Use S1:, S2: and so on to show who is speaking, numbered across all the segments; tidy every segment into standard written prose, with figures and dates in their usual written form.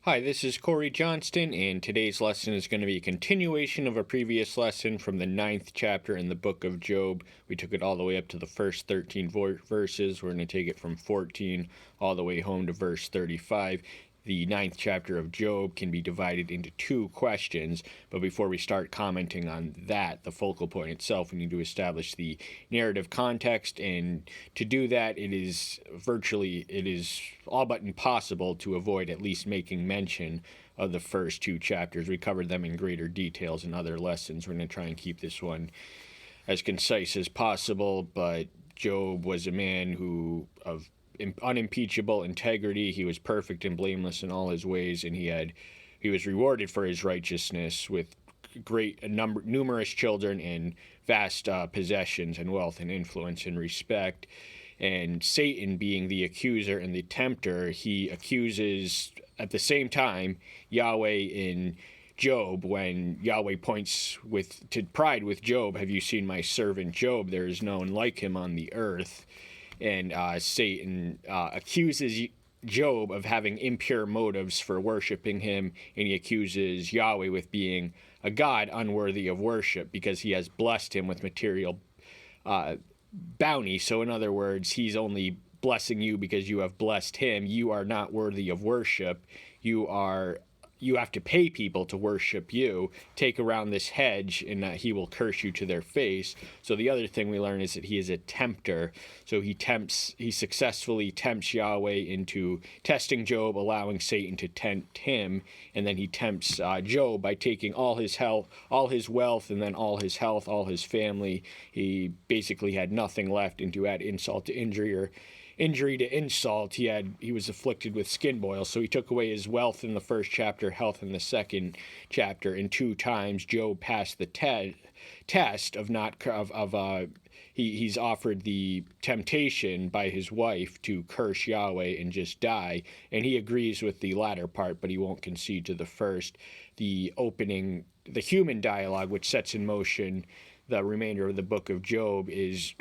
S1: Hi, this is Corey Johnston, and today's lesson is going to be a continuation of a previous lesson from the 9th chapter in the book of Job. We took it all the way up to the first 13 verses. We're going to take it from 14 all the way home to verse 35. The 9th chapter of Job can be divided into two questions, but before we start commenting on that, the focal point itself, we need to establish the narrative context, and to do that, it is all but impossible to avoid at least making mention of the first two chapters. We covered them in greater details in other lessons. We're going to try and keep this one as concise as possible, but Job was a man of unimpeachable integrity. He was perfect and blameless in all his ways, and he was rewarded for his righteousness with numerous children and vast possessions and wealth and influence and respect. And Satan, being the accuser and the tempter, he accuses at the same time Yahweh in Job, when Yahweh points to pride with Job. Have you seen my servant Job? There is no one like him on the earth. And Satan accuses Job of having impure motives for worshiping him, and he accuses Yahweh with being a God unworthy of worship because he has blessed him with material bounty. So in other words, he's only blessing you because you have blessed him. You are not worthy of worship. You have to pay people to worship you. Take around this hedge, and he will curse you to their face. So the other thing we learn is that he is a tempter. So he successfully tempts Yahweh into testing Job, allowing Satan to tempt him, and then he tempts Job by taking all his health, all his wealth, and then all his health, all his family. He basically had nothing left, and to add insult to injury, or injury to insult, he was afflicted with skin boils. So he took away his wealth in the first chapter, health in the second chapter, and 2 times Job passed the test he's offered the temptation by his wife to curse Yahweh and just die, and he agrees with the latter part, but he won't concede to the first. The human dialogue, which sets in motion the remainder of the book of Job, is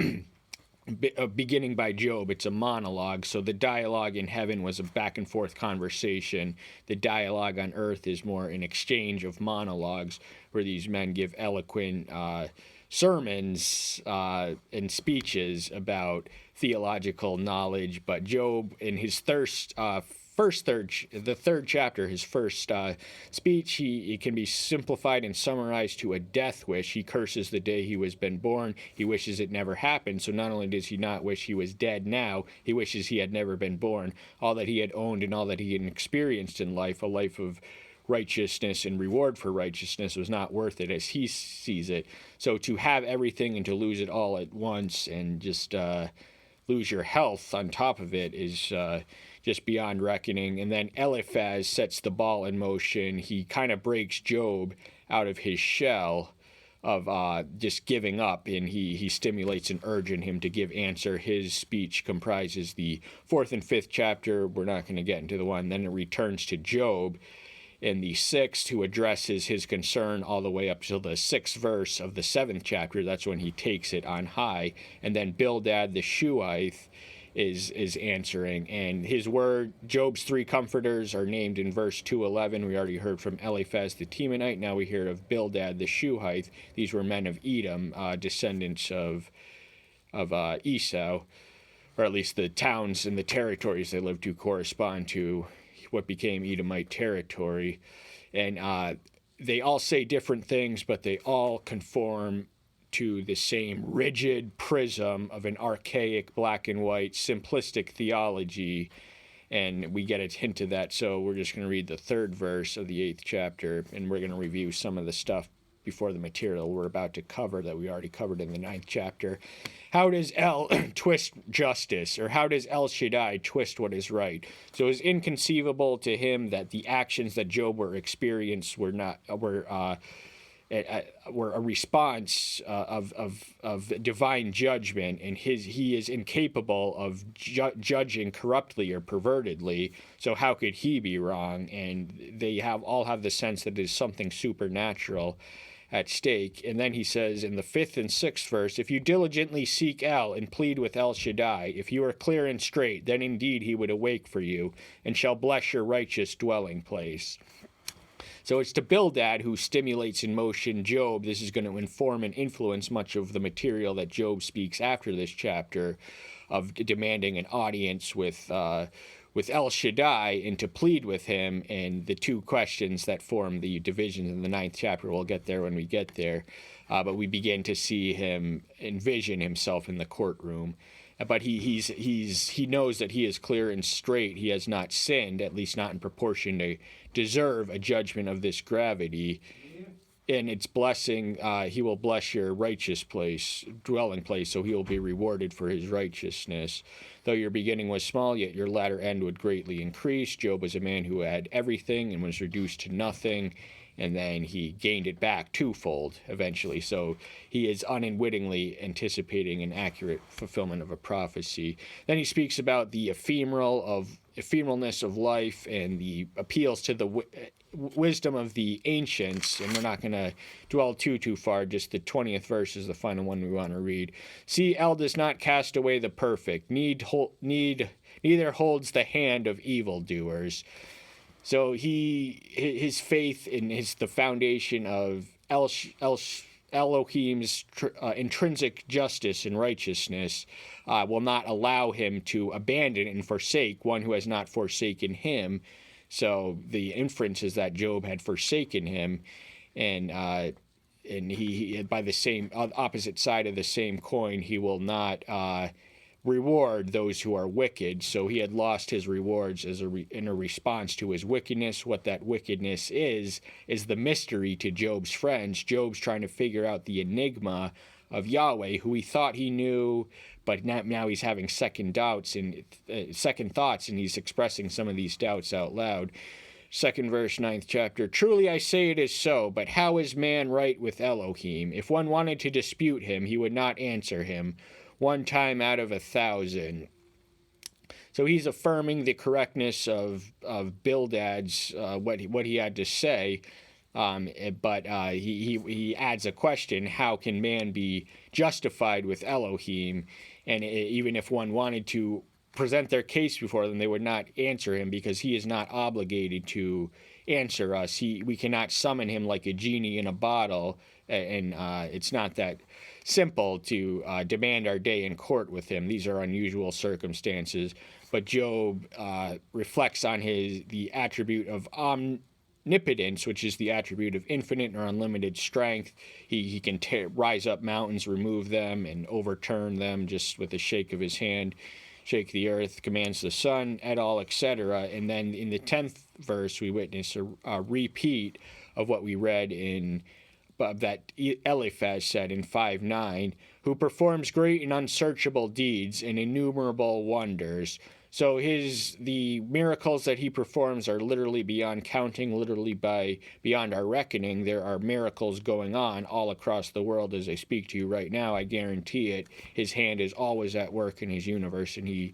S1: beginning by Job. It's a monologue. So the dialogue in heaven was a back and forth conversation. The dialogue on earth is more an exchange of monologues where these men give eloquent sermons and speeches about theological knowledge. But Job, in his the third chapter, his first speech, it can be simplified and summarized to a death wish. He curses the day he was been born. He wishes it never happened. So not only does he not wish he was dead now, he wishes he had never been born. All that he had owned and all that he had experienced in life, a life of righteousness and reward for righteousness, was not worth it as he sees it. So to have everything and to lose it all at once and just lose your health on top of it is just beyond reckoning. And then Eliphaz sets the ball in motion. He kind of breaks Job out of his shell of just giving up, and he stimulates an urge in him to give answer. His speech comprises the 4th and 5th chapter. We're not going to get into the one. Then it returns to Job in the 6th, who addresses his concern all the way up to the 6th verse of the 7th chapter. That's when he takes it on high. And then Bildad the Shuhite is answering, and his word, Job's 3 comforters are named in verse 2:11. We already heard from Eliphaz the Temanite. Now we hear of Bildad the Shuhite. These were men of Edom, descendants of Esau, or at least the towns and the territories they lived to correspond to what became Edomite territory. And they all say different things, but they all conform to the same rigid prism of an archaic, black and white, simplistic theology. And we get a hint of that. So we're just going to read the 3rd verse of the 8th chapter, and we're going to review some of the stuff before the material we're about to cover that we already covered in the 9th chapter. How does El twist justice, or how does El Shaddai twist what is right? So it's inconceivable to him that the actions that Job experienced were a response of divine judgment, and he is incapable of judging corruptly or pervertedly. So how could he be wrong? And they all have the sense that it is something supernatural at stake. And then he says in the 5th and 6th verse, if you diligently seek El and plead with El Shaddai, if you are clear and straight, then indeed he would awake for you and shall bless your righteous dwelling place. So it's to Bildad who stimulates in motion Job. This is going to inform and influence much of the material that Job speaks after this chapter, of demanding an audience with El Shaddai and to plead with him, and the two questions that form the divisions in the 9th chapter. We'll get there when we get there. But we begin to see him envision himself in the courtroom. But he knows that he is clear and straight. He has not sinned, at least not in proportion to deserve a judgment of this gravity. And its blessing, he will bless your righteous place, dwelling place, so he will be rewarded for his righteousness. Though your beginning was small, yet your latter end would greatly increase. Job was a man who had everything and was reduced to nothing, and then he gained it back twofold eventually. So he is unwittingly anticipating an accurate fulfillment of a prophecy. Then he speaks about the ephemeralness of life and the appeals to the wisdom of the ancients, and we're not going to dwell too far. Just the 20th verse is the final one we want to read. See, El does not cast away the perfect, neither holds the hand of evildoers. So his faith in the foundation of Elohim's intrinsic justice and righteousness will not allow him to abandon and forsake one who has not forsaken him. So the inference is that Job had forsaken him, and he by the same opposite side of the same coin, he will not reward those who are wicked. So he had lost his rewards in a response to his wickedness. What that wickedness is the mystery to Job's friends. Job's trying to figure out the enigma of Yahweh, who he thought he knew, but now he's having second thoughts, and he's expressing some of these doubts out loud. 2nd verse, 9th chapter. Truly I say it is so, but how is man right with Elohim? If one wanted to dispute him, he would not answer him. One time out of 1,000. So he's affirming the correctness of Bildad's what he had to say, but he adds a question: how can man be justified with Elohim? And even if one wanted to present their case before them, they would not answer him, because he is not obligated to answer us. We cannot summon him like a genie in a bottle, and it's not that simple to demand our day in court with him. These are unusual circumstances. But Job reflects on the attribute of omnipotence, which is the attribute of infinite or unlimited strength. He can rise up mountains, remove them, and overturn them just with a shake of his hand. Shake the earth, commands the sun, et al., etc. And then in the 10th verse, we witness a repeat of what we read in that Eliphaz said in 5:9, who performs great and unsearchable deeds and innumerable wonders. So the miracles that he performs are literally beyond counting, literally beyond our reckoning. There are miracles going on all across the world as I speak to you right now. I guarantee it. His hand is always at work in his universe, and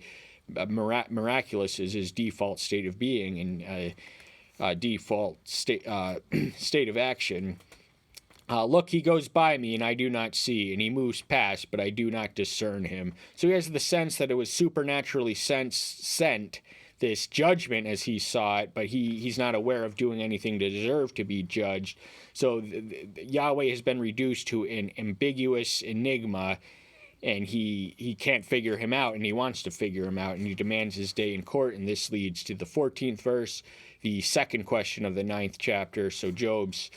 S1: miraculous is his default state of being and default state of action. Look, he goes by me, and I do not see, and he moves past, but I do not discern him. So he has the sense that it was supernaturally sent, this judgment as he saw it, but he's not aware of doing anything to deserve to be judged. So Yahweh has been reduced to an ambiguous enigma, and he can't figure him out, and he wants to figure him out, and he demands his day in court, and this leads to the 14th verse, the second question of the 9th chapter. So Job's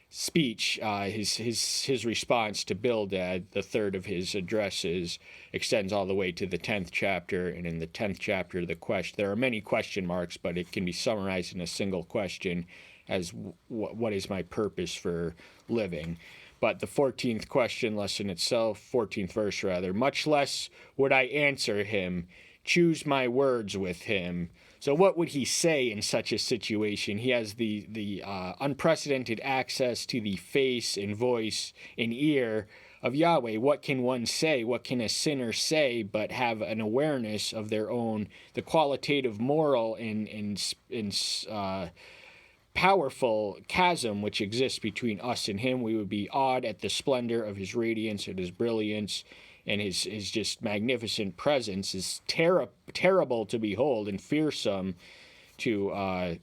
S1: speech, his response to Bildad, the third of his addresses, extends all the way to the 10th chapter. And in the 10th chapter, there are many question marks, but it can be summarized in a single question as what is my purpose for living? But the 14th question lesson itself, 14th verse rather, much less would I answer him, choose my words with him. So what would he say in such a situation? He has the unprecedented access to the face and voice and ear of Yahweh. What can one say? What can a sinner say but have an awareness of their own, the qualitative moral and powerful chasm which exists between us and him. We would be awed at the splendor of his radiance and his brilliance, and his just magnificent presence is terrible to behold and fearsome to.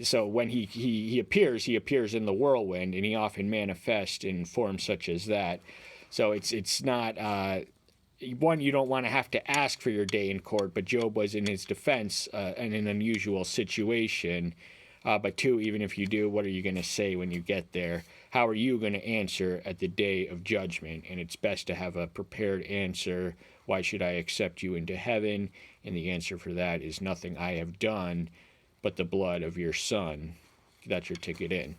S1: So when he appears in the whirlwind, and he often manifests in forms such as that. So it's not one, you don't want to have to ask for your day in court, but Job was, in his defense, in an unusual situation. But two, even if you do, what are you going to say when you get there? How are you going to answer at the day of judgment? And it's best to have a prepared answer. Why should I accept you into heaven? And the answer for that is nothing I have done but the blood of your Son. That's your ticket in.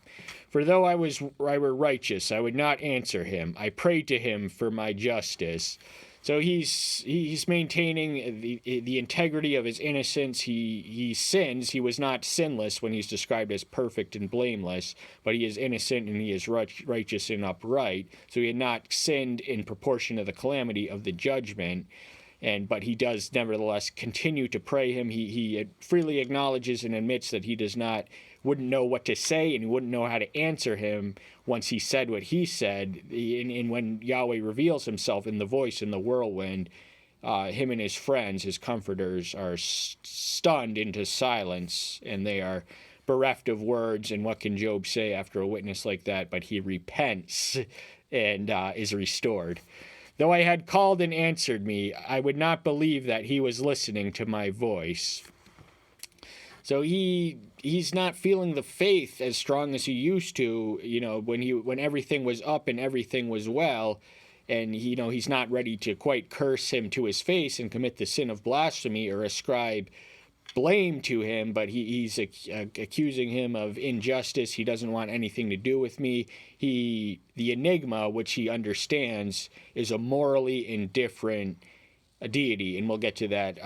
S1: For though I were righteous, I would not answer him. I prayed to him for my justice. So he's maintaining the integrity of his innocence. He sins. He was not sinless when he's described as perfect and blameless, but he is innocent and he is righteous and upright. So he had not sinned in proportion to the calamity of the judgment. But he does nevertheless continue to pray him. He freely acknowledges and admits that he wouldn't know what to say, and he wouldn't know how to answer him once he said what he said. And when Yahweh reveals himself in the voice in the whirlwind, him and his friends, his comforters, are stunned into silence, and they are bereft of words. And what can Job say after a witness like that? But he repents and is restored. Though I had called and answered me, I would not believe that he was listening to my voice. So he's not feeling the faith as strong as he used to, when everything was up and everything was well, and he's not ready to quite curse him to his face and commit the sin of blasphemy or ascribe blame to him, but he's accusing him of injustice. He doesn't want anything to do with me. The enigma, which he understands, is a morally indifferent deity, and we'll get to that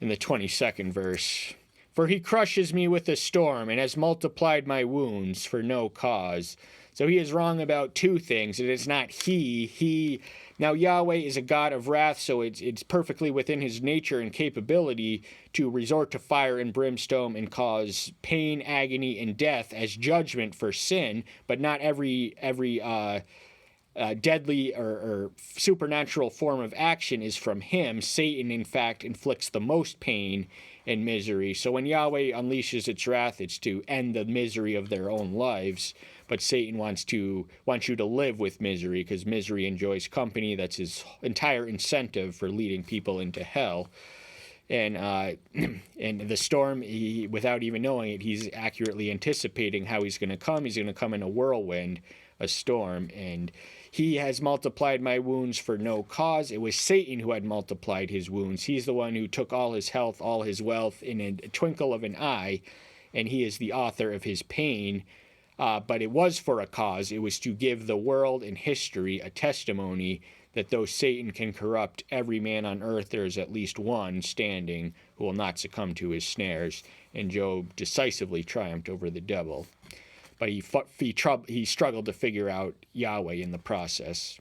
S1: in the 22nd verse. For he crushes me with a storm and has multiplied my wounds for no cause. So he is wrong about two things. It is not he. Now Yahweh is a God of wrath, so it's perfectly within his nature and capability to resort to fire and brimstone and cause pain, agony, and death as judgment for sin. But not every deadly or supernatural form of action is from him. Satan, in fact, inflicts the most pain and misery. So when Yahweh unleashes its wrath, it's to end the misery of their own lives. But Satan wants you to live with misery, because misery enjoys company. That's his entire incentive for leading people into hell. And the storm, without even knowing it, he's accurately anticipating how he's going to come. He's going to come in a whirlwind, a storm, and he has multiplied my wounds for no cause. It was Satan who had multiplied his wounds. He's the one who took all his health, all his wealth in a twinkle of an eye, and he is the author of his pain. But it was for a cause. It was to give the world and history a testimony that though Satan can corrupt every man on earth, there is at least one standing who will not succumb to his snares. And Job decisively triumphed over the devil. But he struggled to figure out Yahweh in the process.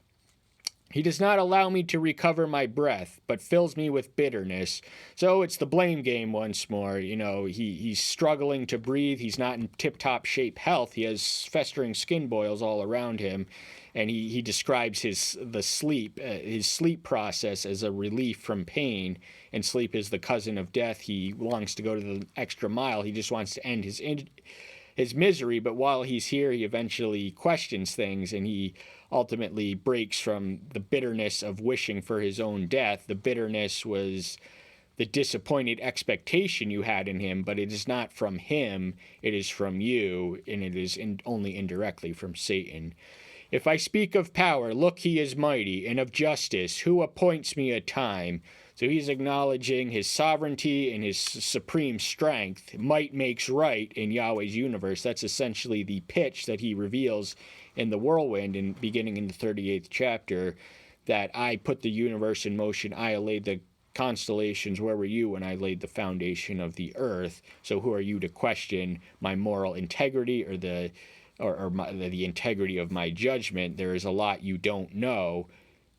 S1: He does not allow me to recover my breath, but fills me with bitterness. So it's the blame game once more. He's struggling to breathe. He's not in tip-top shape health. He has festering skin boils all around him. And he describes his sleep process as a relief from pain. And sleep is the cousin of death. He longs to go to the extra mile. He just wants to end his misery, but while he's here, he eventually questions things, and he ultimately breaks from the bitterness of wishing for his own death. The bitterness was the disappointed expectation you had in him, but it is not from him, it is from you, and it is only indirectly from Satan. If I speak of power, look, he is mighty, and of justice, who appoints me a time? So he's acknowledging his sovereignty and his supreme strength. Might makes right in Yahweh's universe. That's essentially the pitch that he reveals in the whirlwind, and beginning in the 38th chapter, that I put the universe in motion. I laid the constellations. Where were you when I laid the foundation of the earth? So who are you to question my moral integrity or the integrity of my judgment? There is a lot you don't know.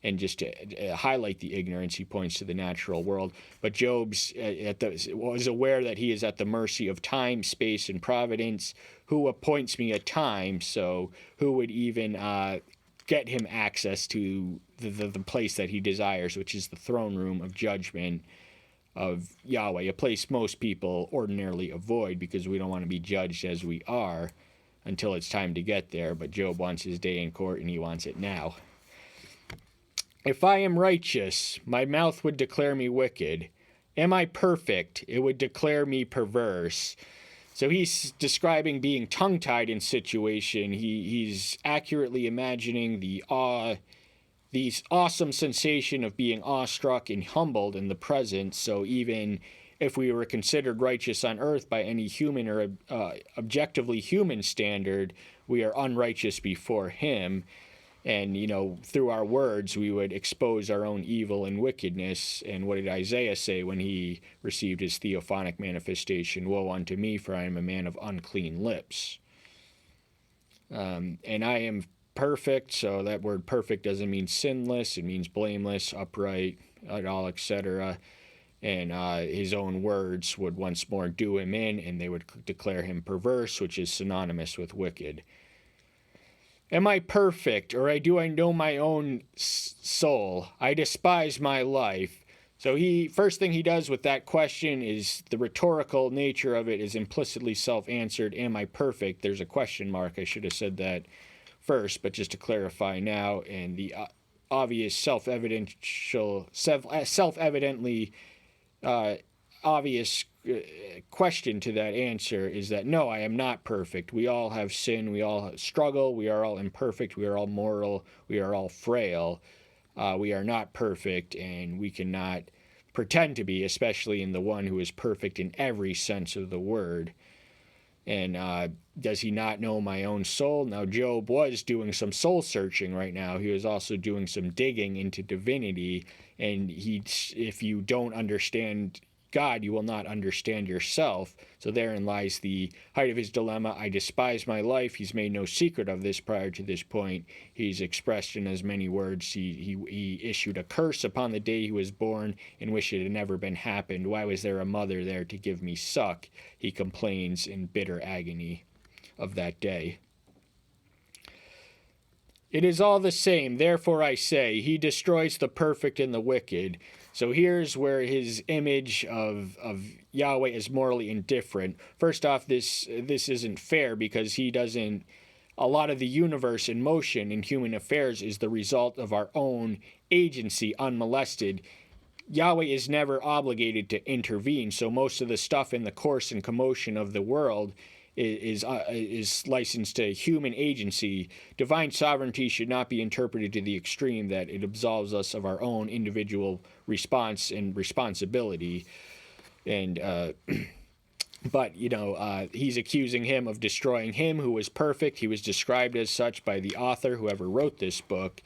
S1: and just to highlight the ignorance, he points to the natural world. But Job's was aware that he is at the mercy of time, space, and providence. Who appoints me a time? So who would even get him access to the place that he desires, which is the throne room of judgment of Yahweh, a place most people ordinarily avoid because we don't want to be judged as we are until it's time to get there. But Job wants his day in court, and he wants it now. If I am righteous, my mouth would declare me wicked. Am I perfect? It would declare me perverse. So he's describing being tongue-tied in situation. He's accurately imagining the awesome sensation of being awestruck and humbled in the present. So even if we were considered righteous on earth by any human or objectively human standard, we are unrighteous before him. And, through our words, we would expose our own evil and wickedness. And what did Isaiah say when he received his theophanic manifestation? Woe unto me, for I am a man of unclean lips. And I am perfect, so that word perfect doesn't mean sinless. It means blameless, upright, all, etc. And his own words would once more do him in, and they would declare him perverse, which is synonymous with wicked. Am I perfect, or do I know my own soul? I despise my life. So first thing he does with that question is the rhetorical nature of it is implicitly self-answered. Am I perfect? There's a question mark. I should have said that first, but just to clarify now, and the obvious self-evidently obvious question to that answer is that no, I am not perfect. We all have sin. We all struggle. We are all imperfect. We are all mortal. We are all frail. We are not perfect, and we cannot pretend to be, especially in the one who is perfect in every sense of the word. And does he not know my own soul? Now, Job was doing some soul searching right now. He was also doing some digging into divinity. And if you don't understand God, you will not understand yourself. So therein lies the height of his dilemma. I despise my life. He's made no secret of this prior to this point. He's expressed in as many words. He issued a curse upon the day he was born and wished it had never been happened. Why was there a mother there to give me suck? He complains in bitter agony of that day. It is all the same. Therefore I say, he destroys the perfect and the wicked. So here's where his image of Yahweh is morally indifferent. First off, this isn't fair because a lot of the universe in motion in human affairs is the result of our own agency unmolested. Yahweh is never obligated to intervene, so most of the stuff in the course and commotion of the world is licensed to human agency. Divine sovereignty should not be interpreted to the extreme that it absolves us of our own individual response and responsibility. And but he's accusing him of destroying him who was perfect. He was described as such by the author, whoever wrote this book,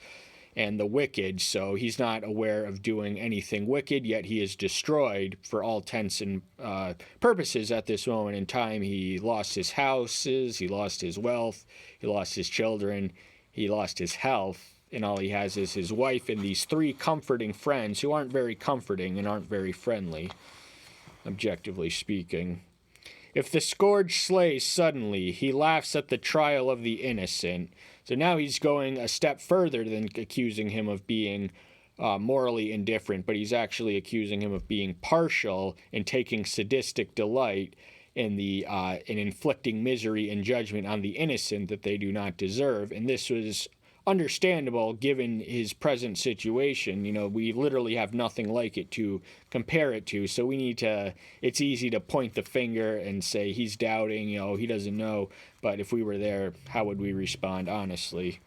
S1: and the wicked. So he's not aware of doing anything wicked, yet he is destroyed for all intents and purposes at this moment in time. He lost his houses, he lost his wealth, he lost his children, he lost his health, and all he has is his wife and these three comforting friends who aren't very comforting and aren't very friendly, objectively speaking. If the scourge slays suddenly, he laughs at the trial of the innocent. So now he's going a step further than accusing him of being morally indifferent, but he's actually accusing him of being partial and taking sadistic delight in inflicting misery and judgment on the innocent that they do not deserve. And this was understandable given his present situation. We literally have nothing like it to compare it to, so it's easy to point the finger and say he's doubting, he doesn't know. But if we were there, how would we respond honestly?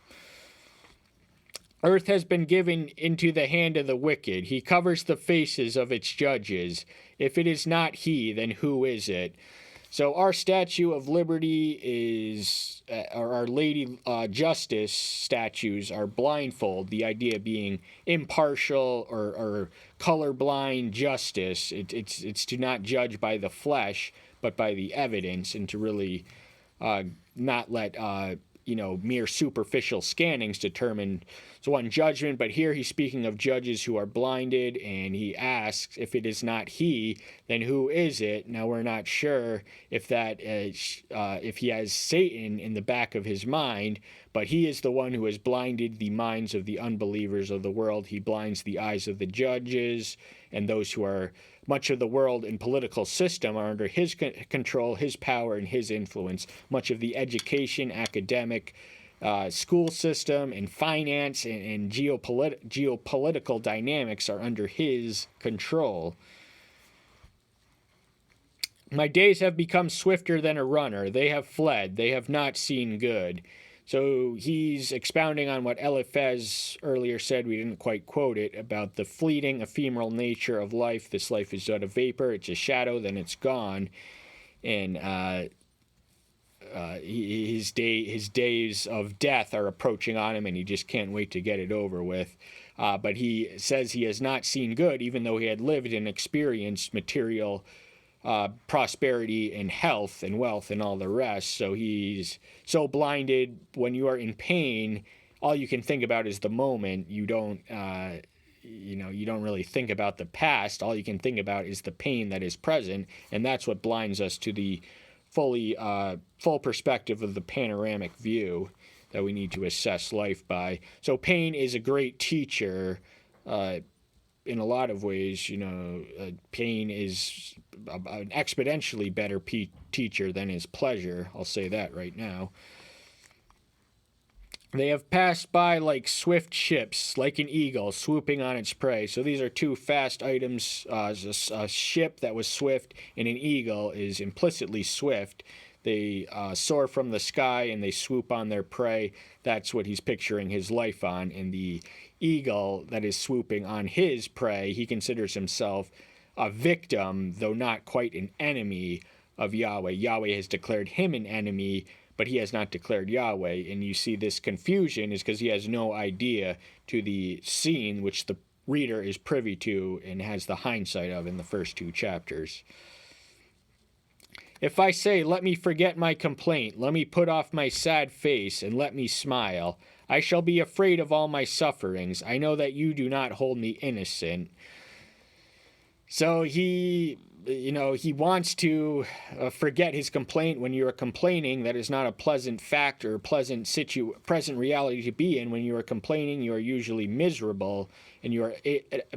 S1: Earth has been given into the hand of the wicked. He covers the faces of its judges. If it is not he, then who is it? So our Statue of Liberty or Our Lady Justice statues are blindfold, the idea being impartial or colorblind justice. It's to not judge by the flesh, but by the evidence, and to really not let mere superficial scannings determine one judgment. But here he's speaking of judges who are blinded, and he asks, if it is not he, then who is it? Now we're not sure if that if he has Satan in the back of his mind, but he is the one who has blinded the minds of the unbelievers of the world. He blinds the eyes of the judges, and those who are much of the world and political system are under his control, his power, and his influence. Much of the education, academic, school system, and finance and geopolitical dynamics are under his control. My days have become swifter than a runner. They have fled. They have not seen good. So he's expounding on what Eliphaz earlier said. We didn't quite quote it, about the fleeting, ephemeral nature of life. This life is but a vapor. It's a shadow, then it's gone. And his days of death are approaching on him, and he just can't wait to get it over with. But he says he has not seen good, even though he had lived and experienced material prosperity and health and wealth and all the rest. So he's so blinded. When you are in pain, all you can think about is the moment. You don't really think about the past. All you can think about is the pain that is present, and that's what blinds us to the full perspective of the panoramic view that we need to assess life by. So pain is a great teacher. In a lot of ways, pain is an exponentially better teacher than is pleasure. I'll say that right now. They have passed by like swift ships, like an eagle swooping on its prey. So these are two fast items. A ship that was swift and an eagle is implicitly swift. They soar from the sky and they swoop on their prey. That's what he's picturing his life on. And the eagle that is swooping on his prey, he considers himself a victim, though not quite an enemy of Yahweh. Yahweh has declared him an enemy, but he has not declared Yahweh. And you see this confusion is because he has no idea to the scene which the reader is privy to and has the hindsight of in the first two chapters. If I say, let me forget my complaint, let me put off my sad face, and let me smile, I shall be afraid of all my sufferings. I know that you do not hold me innocent. So he wants to forget his complaint. When you are complaining, that is not a pleasant fact or present reality to be in. When you are complaining, you are usually miserable, and you are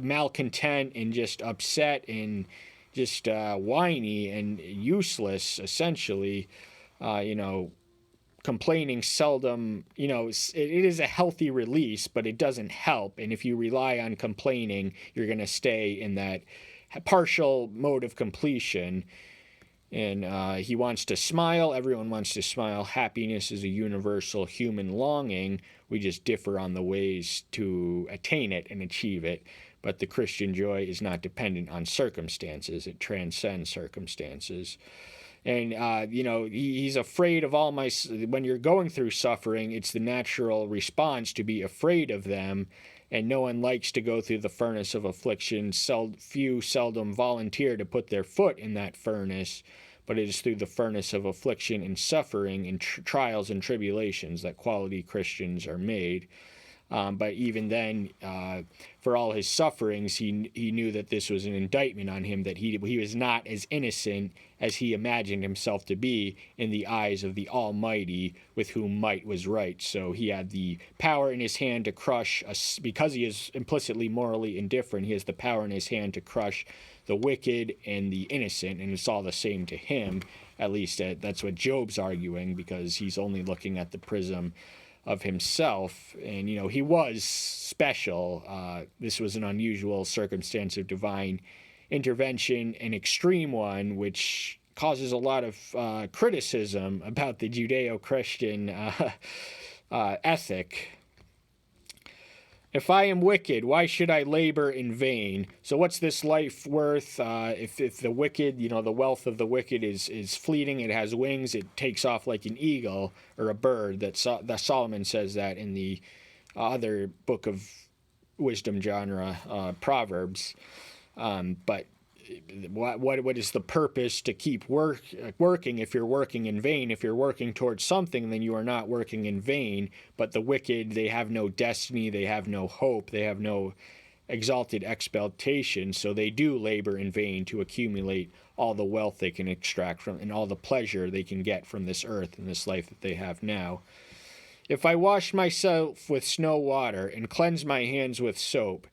S1: malcontent and just upset and just whiny and useless, essentially. Complaining seldom, it is a healthy release, but it doesn't help. And if you rely on complaining, you're going to stay in that partial mode of completion. And he wants to smile. Everyone wants to smile. Happiness is a universal human longing. We just differ on the ways to attain it and achieve it. But the Christian joy is not dependent on circumstances. It transcends circumstances. And, he's afraid of all when you're going through suffering, it's the natural response to be afraid of them. And no one likes to go through the furnace of affliction. Few seldom volunteer to put their foot in that furnace. But it is through the furnace of affliction and suffering and trials and tribulations that quality Christians are made. But even then, for all his sufferings, he knew that this was an indictment on him, that he was not as innocent as he imagined himself to be in the eyes of the Almighty, with whom might was right. So he had the power in his hand to crush, because he is implicitly morally indifferent, he has the power in his hand to crush the wicked and the innocent, and it's all the same to him. At least that's what Job's arguing, because he's only looking at the prism of himself. And he was special. This was an unusual circumstance of divine intervention, an extreme one, which causes a lot of criticism about the Judeo-Christian ethic. If I am wicked, why should I labor in vain? So what's this life worth? If the wicked, the wealth of the wicked is fleeting, it has wings, it takes off like an eagle or a bird. That Solomon says that in the other book of wisdom genre, Proverbs. But what is the purpose to keep working if you're working in vain? If you're working towards something, then you are not working in vain. But the wicked, they have no destiny, they have no hope, they have no exalted expectation, so they do labor in vain to accumulate all the wealth they can extract from and all the pleasure they can get from this earth and this life that they have now. If I wash myself with snow water and cleanse my hands with soap,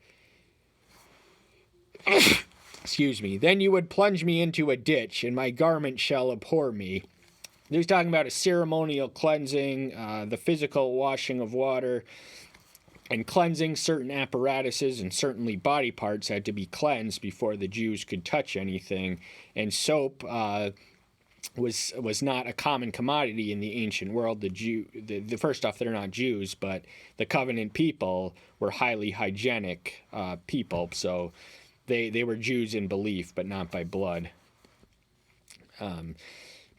S1: excuse me, then you would plunge me into a ditch, and my garment shall abhor me. He's talking about a ceremonial cleansing, the physical washing of water, and cleansing. Certain apparatuses and certainly body parts had to be cleansed before the Jews could touch anything. And soap was not a common commodity in the ancient world. The first off, they're not Jews, but the covenant people were highly hygienic people, so they were Jews in belief, but not by blood.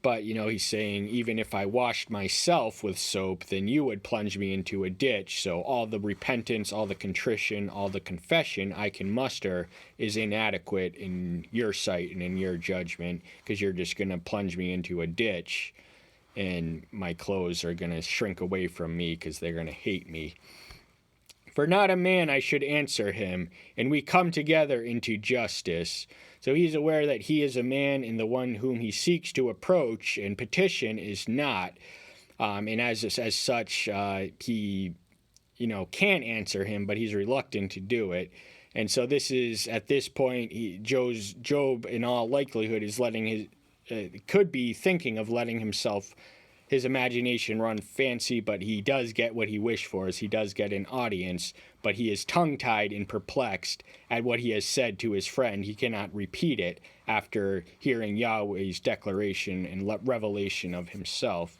S1: But, he's saying, even if I washed myself with soap, then you would plunge me into a ditch. So all the repentance, all the contrition, all the confession I can muster is inadequate in your sight and in your judgment, because you're just going to plunge me into a ditch, and my clothes are going to shrink away from me because they're going to hate me. For not a man I should answer him, and we come together into justice. So he's aware that he is a man, and the one whom he seeks to approach and petition is not. And as such, he, can answer him, but he's reluctant to do it. And so this is, at this point, Job, in all likelihood, is could be thinking of letting his imagination run fancy, but he does get what he wished for, as he does get an audience, but he is tongue-tied and perplexed at what he has said to his friend. He cannot repeat it after hearing Yahweh's declaration and revelation of himself.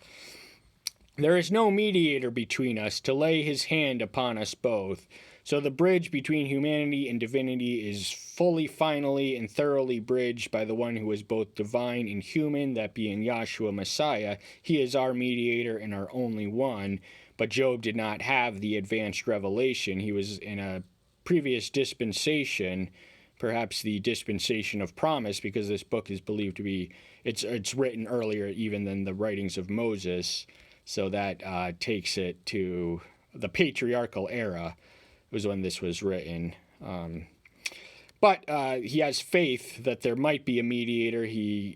S1: There is no mediator between us to lay his hand upon us both. So the bridge between humanity and divinity is fully, finally, and thoroughly bridged by the one who is both divine and human, that being Yahshua Messiah. He is our mediator and our only one. But Job did not have the advanced revelation. He was in a previous dispensation, perhaps the dispensation of promise, because this book is believed to be, it's written earlier even than the writings of Moses. So that takes it to the patriarchal era was when this was written. But he has faith that there might be a mediator.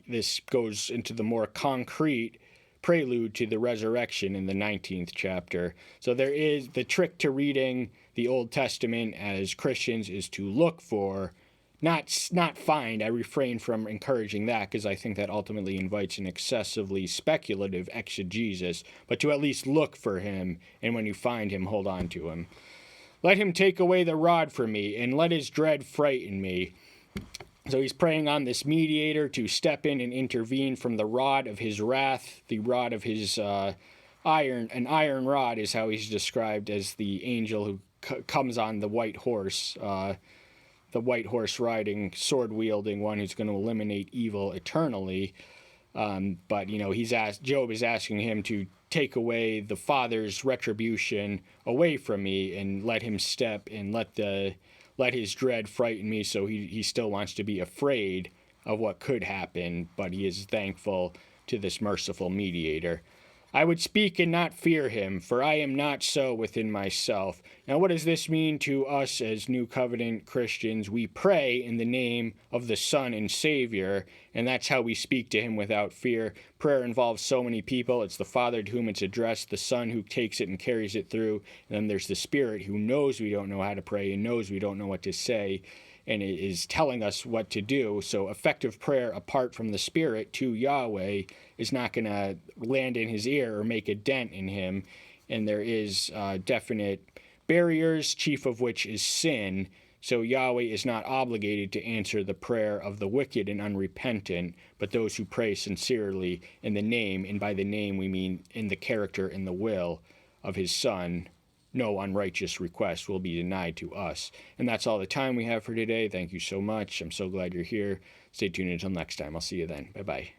S1: This goes into the more concrete prelude to the resurrection in the 19th chapter. So there is the trick to reading the Old Testament as Christians is to look for, not find. I refrain from encouraging that, because I think that ultimately invites an excessively speculative exegesis, but to at least look for him, and when you find him, hold on to him. Let him take away the rod from me, and let his dread frighten me. So he's praying on this mediator to step in and intervene from the rod of his wrath, the rod of his iron. An iron rod is how he's described as the angel who comes on the white horse riding, sword-wielding one who's going to eliminate evil eternally. But, Job is asking him to take away the Father's retribution away from me and let him step and let his dread frighten me. So he still wants to be afraid of what could happen, but he is thankful to this merciful mediator. I would speak and not fear him, for I am not so within myself. Now, what does this mean to us as New Covenant Christians? We pray in the name of the Son and Savior, and that's how we speak to him without fear. Prayer involves so many people. It's the Father to whom it's addressed, the Son who takes it and carries it through, and then there's the Spirit who knows we don't know how to pray and knows we don't know what to say, and it is telling us what to do. So effective prayer apart from the Spirit to Yahweh is not going to land in his ear or make a dent in him. And there is definite barriers, chief of which is sin. So Yahweh is not obligated to answer the prayer of the wicked and unrepentant, but those who pray sincerely in the name, and by the name we mean in the character and the will of his Son. No unrighteous request will be denied to us. And that's all the time we have for today. Thank you so much. I'm so glad you're here. Stay tuned until next time. I'll see you then. Bye-bye.